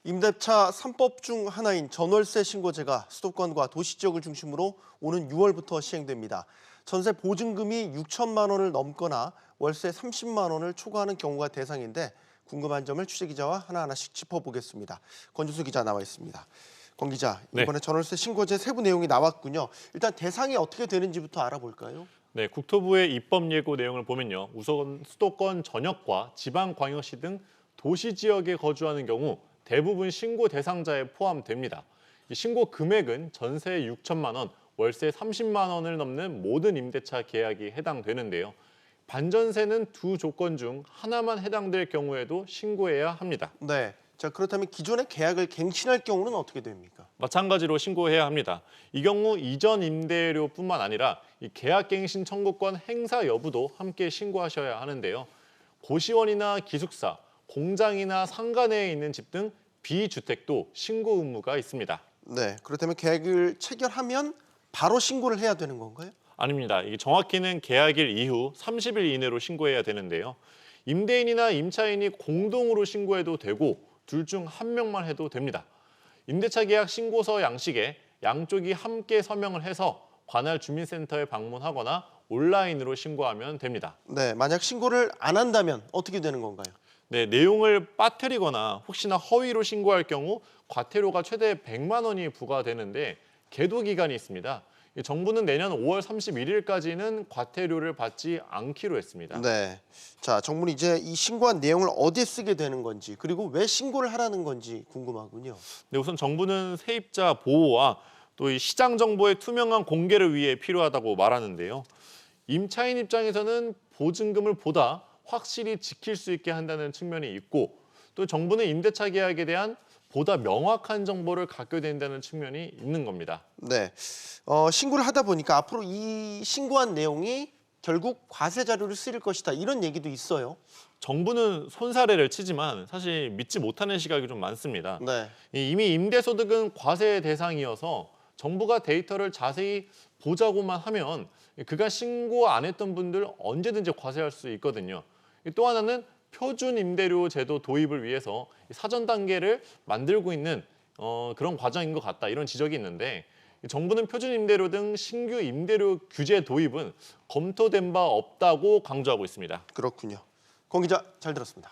임대차 3법 중 하나인 전월세 신고제가 수도권과 도시 지역을 중심으로 오는 6월부터 시행됩니다. 전세 보증금이 6천만 원을 넘거나 월세 30만 원을 초과하는 경우가 대상인데 궁금한 점을 취재기자와 하나하나씩 짚어보겠습니다. 권주수 기자 나와 있습니다. 권 기자, 이번에 전월세 신고제 세부 내용이 나왔군요. 일단 대상이 어떻게 되는지부터 알아볼까요? 네, 국토부의 입법 예고 내용을 보면요. 우선 수도권 전역과 지방광역시 등 도시 지역에 거주하는 경우 대부분 신고 대상자에 포함됩니다. 이 신고 금액은 전세 6천만 원, 월세 30만 원을 넘는 모든 임대차 계약이 해당되는데요. 반전세는 두 조건 중 하나만 해당될 경우에도 신고해야 합니다. 네. 자, 그렇다면 기존의 계약을 갱신할 경우는 어떻게 됩니까? 마찬가지로 신고해야 합니다. 이 경우 이전 임대료뿐만 아니라 이 계약갱신 청구권 행사 여부도 함께 신고하셔야 하는데요. 고시원이나 기숙사, 공장이나 상가 내에 있는 집 등 비주택도 신고 의무가 있습니다. 네. 그렇다면 계약을 체결하면 바로 신고를 해야 되는 건가요? 아닙니다. 이게 정확히는 계약일 이후 30일 이내로 신고해야 되는데요. 임대인이나 임차인이 공동으로 신고해도 되고 둘 중 한 명만 해도 됩니다. 임대차 계약 신고서 양식에 양쪽이 함께 서명을 해서 관할 주민센터에 방문하거나 온라인으로 신고하면 됩니다. 네. 만약 신고를 안 한다면 어떻게 되는 건가요? 네, 내용을 빠뜨리거나 혹시나 허위로 신고할 경우 과태료가 최대 100만 원이 부과되는데 계도 기간이 있습니다. 정부는 내년 5월 31일까지는 과태료를 받지 않기로 했습니다. 네. 자, 정부는 이제 이 신고한 내용을 어디에 쓰게 되는 건지 그리고 왜 신고를 하라는 건지 궁금하군요. 네, 우선 정부는 세입자 보호와 또 이 시장 정보의 투명한 공개를 위해 필요하다고 말하는데요. 임차인 입장에서는 보증금을 보다 확실히 지킬 수 있게 한다는 측면이 있고 또 정부는 임대차 계약에 대한 보다 명확한 정보를 갖게 된다는 측면이 있는 겁니다. 네. 신고를 하다 보니까 앞으로 이 신고한 내용이 결국 과세 자료를 쓰일 것이다. 이런 얘기도 있어요. 정부는 손사래를 치지만 사실 믿지 못하는 시각이 좀 많습니다. 네. 이미 임대소득은 과세 대상이어서 정부가 데이터를 자세히 보자고만 하면 그간 신고 안 했던 분들 언제든지 과세할 수 있거든요. 또 하나는 표준 임대료 제도 도입을 위해서 사전 단계를 만들고 있는 그런 과정인 것 같다 이런 지적이 있는데 정부는 표준 임대료 등 신규 임대료 규제 도입은 검토된 바 없다고 강조하고 있습니다. 그렇군요. 권 기자 잘 들었습니다.